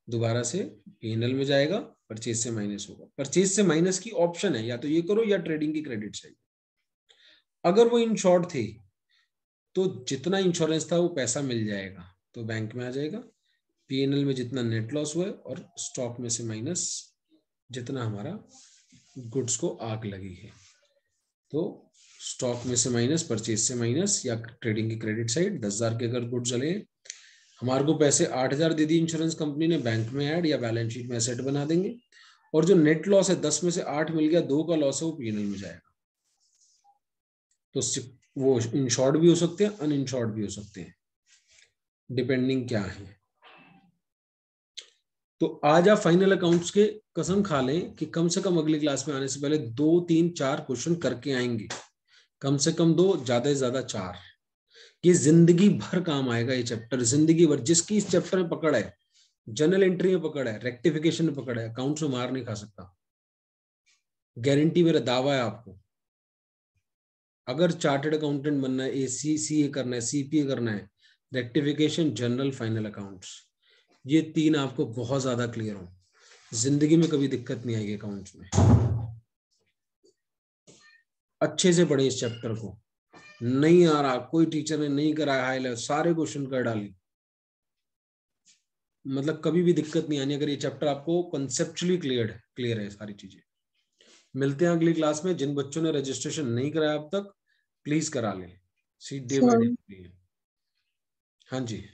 दोबारा से पीएनएल में जाएगा, परचेज से माइनस होगा। परचेज से माइनस की ऑप्शन है, या तो ये करो या ट्रेडिंग की क्रेडिट चाहिए। अगर वो इंश्योर्ड थे तो जितना इंश्योरेंस था वो पैसा मिल जाएगा, तो बैंक में आ जाएगा। पीएनएल में जितना नेट लॉस हुआ है और स्टॉक में से माइनस जितना हमारा गुड्स को आग लगी है, तो स्टॉक में से माइनस, परचेज से माइनस, या ट्रेडिंग की क्रेडिट साइड। 10,000 के अगर गुड्स जले, हमारे को पैसे 8,000 दे दी इंश्योरेंस कंपनी ने, बैंक में ऐड या बैलेंस शीट में एसेट बना देंगे। और जो नेट लॉस है 10 में से 8 मिल गया, 2 का लॉस है, वो पीएनएल में जाएगा। तो वो इंश्योर्ड भी हो सकते हैं, अनइंश्योर्ड भी हो सकते हैं, डिपेंडिंग क्या है। तो आज आप फाइनल अकाउंट्स के कसम खा लें कि कम से कम अगली क्लास में आने से पहले 2, 3, 4 क्वेश्चन करके आएंगे। कम से कम 2, ज्यादा से ज्यादा 4। ये जिंदगी भर काम आएगा ये चैप्टर, जिंदगी भर। जिसकी इस चैप्टर में पकड़ है, जनरल एंट्री में पकड़ है, रेक्टिफिकेशन में पकड़ है, अकाउंट्स में मार नहीं खा सकता। गारंटी, मेरा दावा है आपको। अगर चार्टर्ड अकाउंटेंट बनना है, एसीसीए करना है, सीपीए करना है, रेक्टिफिकेशन, जनरल, फाइनल अकाउंट्स, ये 3 आपको बहुत ज्यादा क्लियर हो, जिंदगी में कभी दिक्कत नहीं आएगी अकाउंट्स में। अच्छे से पढ़े इस चैप्टर को। नहीं आ रहा, कोई टीचर ने नहीं कराया हाई लेवल, सारे क्वेश्चन कर डाली, मतलब कभी भी दिक्कत नहीं आनी अगर ये चैप्टर आपको कॉन्सेप्चुअली क्लियर है सारी चीजें। मिलते हैं अगली क्लास में। जिन बच्चों ने रजिस्ट्रेशन नहीं कराया अब तक, प्लीज करा लें, सीट डे बाय डे। हाँ जी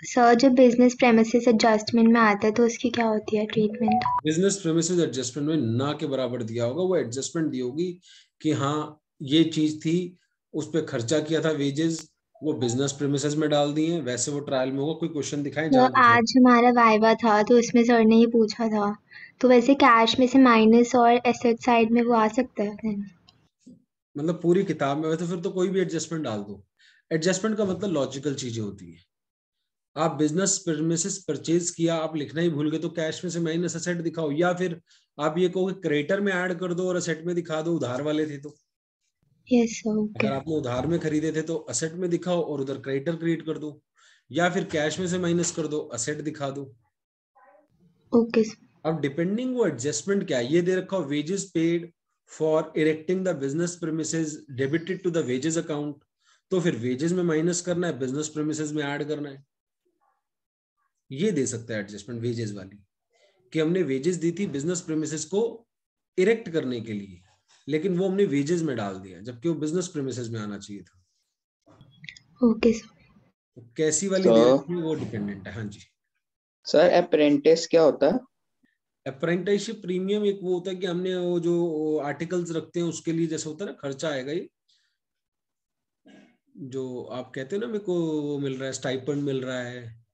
सर, जब बिजनेस प्रेमिसेस एडजस्टमेंट में आता है तो उसकी क्या होती है ट्रीटमेंट? बिजनेस प्रेमिसेस एडजस्टमेंट में ना के बराबर दिया होगा, वो एडजस्टमेंट दी होगी कि हाँ ये चीज थी, उस पर खर्चा किया था, वेजेस, वो बिजनेस प्रेमिसेस में डाल दी हैं। वैसे वो ट्रायल में होगा। कोई क्वेश्चन दिखाएं तो जहां आज हमारा वाइवा था तो उसमें सर ने ही पूछा था, तो वैसे कैश में से माइनस और एसेट साइड में वो आ सकता है। मतलब पूरी किताब में, वैसे फिर तो कोई भी एडजस्टमेंट डाल दो। एडजस्टमेंट का मतलब लॉजिकल चीजें होती है। आप बिजनेस प्रेमिसेस परचेज किया, आप लिखना ही भूल गए, तो कैश में से माइनस एसेट दिखाओ, या फिर आप ये कहो कि क्रेडिटर में ऐड कर दो और एसेट में दिखा दो, उधार वाले थे तो। Yes sir, okay. अगर आपने उधार में खरीदे थे तो असेट में दिखाओ और उधर क्रेडिटर क्रिएट कर दो, या फिर कैश में से माइनस कर दो, असेट दिखा दो। Okay sir. अब डिपेंडिंग वो एडजस्टमेंट क्या है, ये दे रखा हो wages paid for erecting the business premises debited to the wages account, तो फिर वेजेस में माइनस करना है, बिजनेस प्रेमिसेस में ऐड करना है। ये दे सकता है एडजस्टमेंट वेजेस वाली, कि हमने वेजेस दी थी बिजनेस प्रेमिसेस को इरेक्ट करने के लिए, लेकिन वो हमने वेजेस में डाल दिया, जबकि वो बिजनेस प्रेमिसेस में आना चाहिए था। Okay sir. कैसी वाली दे रखी है वो डिपेंडेंट है। हाँ जी सर अप्रेंटिस क्या होता है? अप्रेंटिसशिप प्रीमियम एक वो होता है कि हमने वो जो आर्टिकल्स रखते हैं उसके लिए जैसे होता है ना खर्चा आएगा, ये जो आप कहते हैं ना मेरे को वो मिल रहा है, स्टाइपेंड मिल रहा है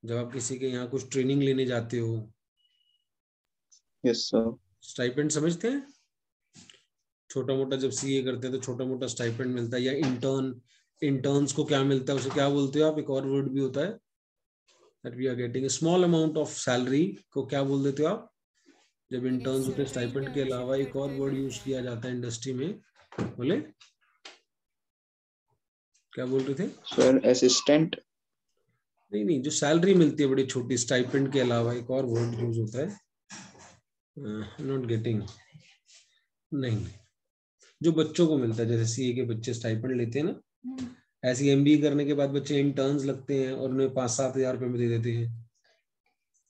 जब आप किसी के यहाँ कुछ ट्रेनिंग लेने जाते हो। Yes sir. स्टाइपेंड समझते हैं, छोटा मोटा जब सीए करते हैं तो छोटा मोटा स्टाइपेंड मिलता है, या इंटर्न्स को क्या मिलता है उसे क्या बोलते हो आप, एक और वर्ड भी होता है that we are getting a small amount of salary को क्या बोल देते हो आप जब इंटर्न्स होते हैं? स्टाइपेंड के अलावा एक और वर्ड यूज किया जाता है इंडस्ट्री में, बोले क्या बोल रहे थे सर? असिस्टेंट? नहीं, जो सैलरी मिलती है बड़ी छोटी, स्टाइपेंड के अलावा एक और वर्ड यूज होता है, नॉट गेटिंग, नहीं, जो बच्चों को मिलता है, जैसे सीए के बच्चे स्टाइपेंड लेते हैं ना, ऐसे एमबीए करने के बाद बच्चे इंटर्न्स लगते हैं और उन्हें 5-7 हजार रुपए में दे देते हैं।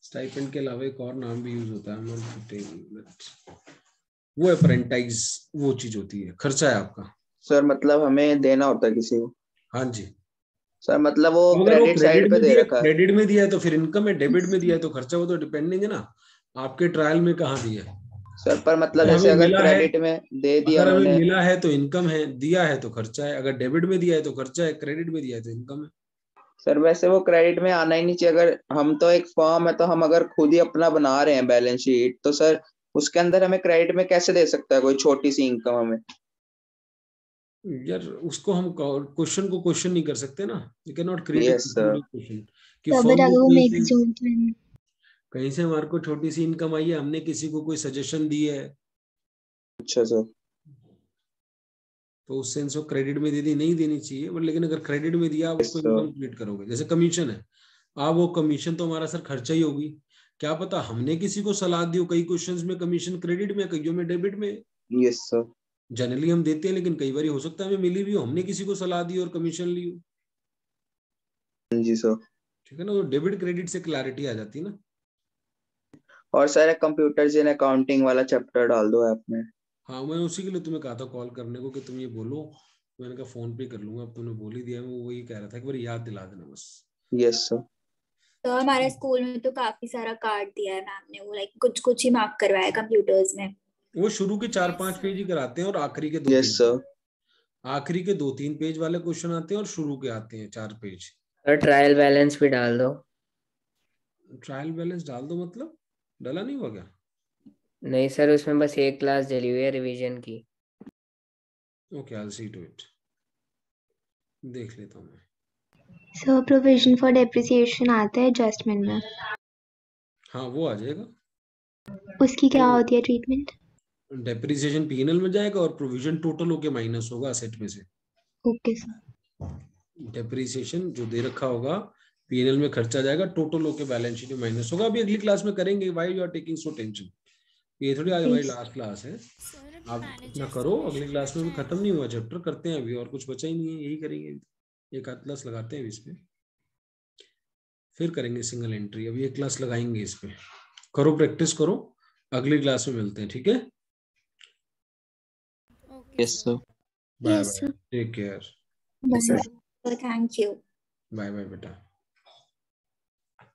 स्टाइपेंड के अलावा एक और नाम भी यूज होता है, वो अप्रेंटाइज, वो चीज होती है, खर्चा है आपका। सर मतलब हमें देना होता है किसी को? हाँ जी सर मतलब वो अगर वो क्रेडिट साइड पे दे रखा है? क्रेडिट में दिया है तो फिर इनकम है, डेबिट में दिया है तो खर्चा, वो तो डिपेंडिंग है ना आपके ट्रायल में कहाँ दिया है। सर पर मतलब अगर जैसे हमें अगर मिला है, क्रेडिट में दे दिया अगर हमें उन्होंने, मिला है तो इनकम है, दिया है तो खर्चा है, अगर डेबिट में दिया है तो खर्चा है, क्रेडिट में दिया है तो इनकम है। सर वैसे वो क्रेडिट में आना ही नहीं चाहिए। अगर हम तो एक फर्म है तो हम अगर खुद ही अपना बना रहे हैं बैलेंस शीट, तो सर उसके अंदर हमें क्रेडिट में कैसे दे सकता है कोई छोटी सी इनकम हमें? यार उसको हम क्वेश्चन को क्वेश्चन नहीं कर सकते ना, you can not create yes sir. Question कि तो बट फर्म अगर वो में मेक जोन में कहीं से हमारे को छोटी सी इनकम आई है, हमने किसी को कोई सजेशन दी है, अच्छा सर। तो उस सेंस वो क्रेडिट में दे दी, नहीं देनी चाहिए, बट लेकिन अगर क्रेडिट में दिया आप यस उसको सर। इनकम क्रिएट करोगे, जैसे कमीशन है, आप वो कमीशन तो हमारा सर खर्चा ही होगी, क्या पता हमने किसी को सलाह दी हो, कई क्वेश्चंस में कमीशन क्रेडिट में, कईयों में डेबिट में। Yes sir. जनरली हम देते हैं, लेकिन कई बार हो सकता है हमें मिली भी हो, हमने किसी को सलाह दी और कमीशन ली हो। जी सर। ठीक है ना, तो डेबिट क्रेडिट से क्लैरिटी आ जाती है ना। और सर कंप्यूटर्स इन अकाउंटिंग वाला चैप्टर डाल दो ऐप में। हाँ मैं उसी के लिए तुम्हें कहा था कॉल करने को कि तुम ये बोलो, मैंने कहा फोन पे कर लूंगा, अब तुमने बोल ही दिया, मैं वही कह रहा था, एक बार याद दिला देना बस। Yes sir. तो हमारे स्कूल में तो काफी सारा कार्ड दिया है मैम ने, वो लाइक कुछ कुछ ही मार्क करवाया कंप्यूटर्स में। वो शुरू के 4-5 पेज ही कराते हैं और आखिरी के 2-3 यस सर। आखिरी के 2-3 पेज वाले क्वेश्चन आते हैं और शुरू के आते हैं 4 पेज। और ट्रायल बैलेंस भी डाल दो। ट्रायल बैलेंस डाल दो मतलब डाला नहीं हुआ क्या? नहीं सर, उसमें बस एक क्लास डली हुई है रिवीजन की। Okay I will see to it, देख लेता हूँ मैं। सर प्रोविजन फॉर डेप्रिसिएशन आता है एडजस्टमेंट में, हाँ वो आ जाएगा। उसकी क्या होती है ट्रीटमेंट? डेप्रिसिएशन पीएनएल में जाएगा और प्रोविजन टोटल होके माइनस होगा असेट में से। Okay sir. डेप्रिसिएशन जो दे रखा होगा पीएनएल में खर्चा जाएगा, टोटल होके बैलेंस शीट में माइनस होगा। अभी अगली क्लास में करेंगे, why you are taking so tension, ये थोड़ी आज हमारी लास्ट क्लास है, आप अपना करो, अगली क्लास में भी खत्म नहीं हुआ चैप्टर, करते हैं अभी, और कुछ बचा ही नहीं है, यही करेंगे, एक आध क्लास लगाते हैं इस पे, फिर करेंगे सिंगल एंट्री, अभी एक क्लास लगाएंगे इस पे, करो प्रैक्टिस करो, अगली क्लास में मिलते हैं, ठीक है? Yes sir. Bye bye, take care, बस थैंक यू। बाय बाय बेटा।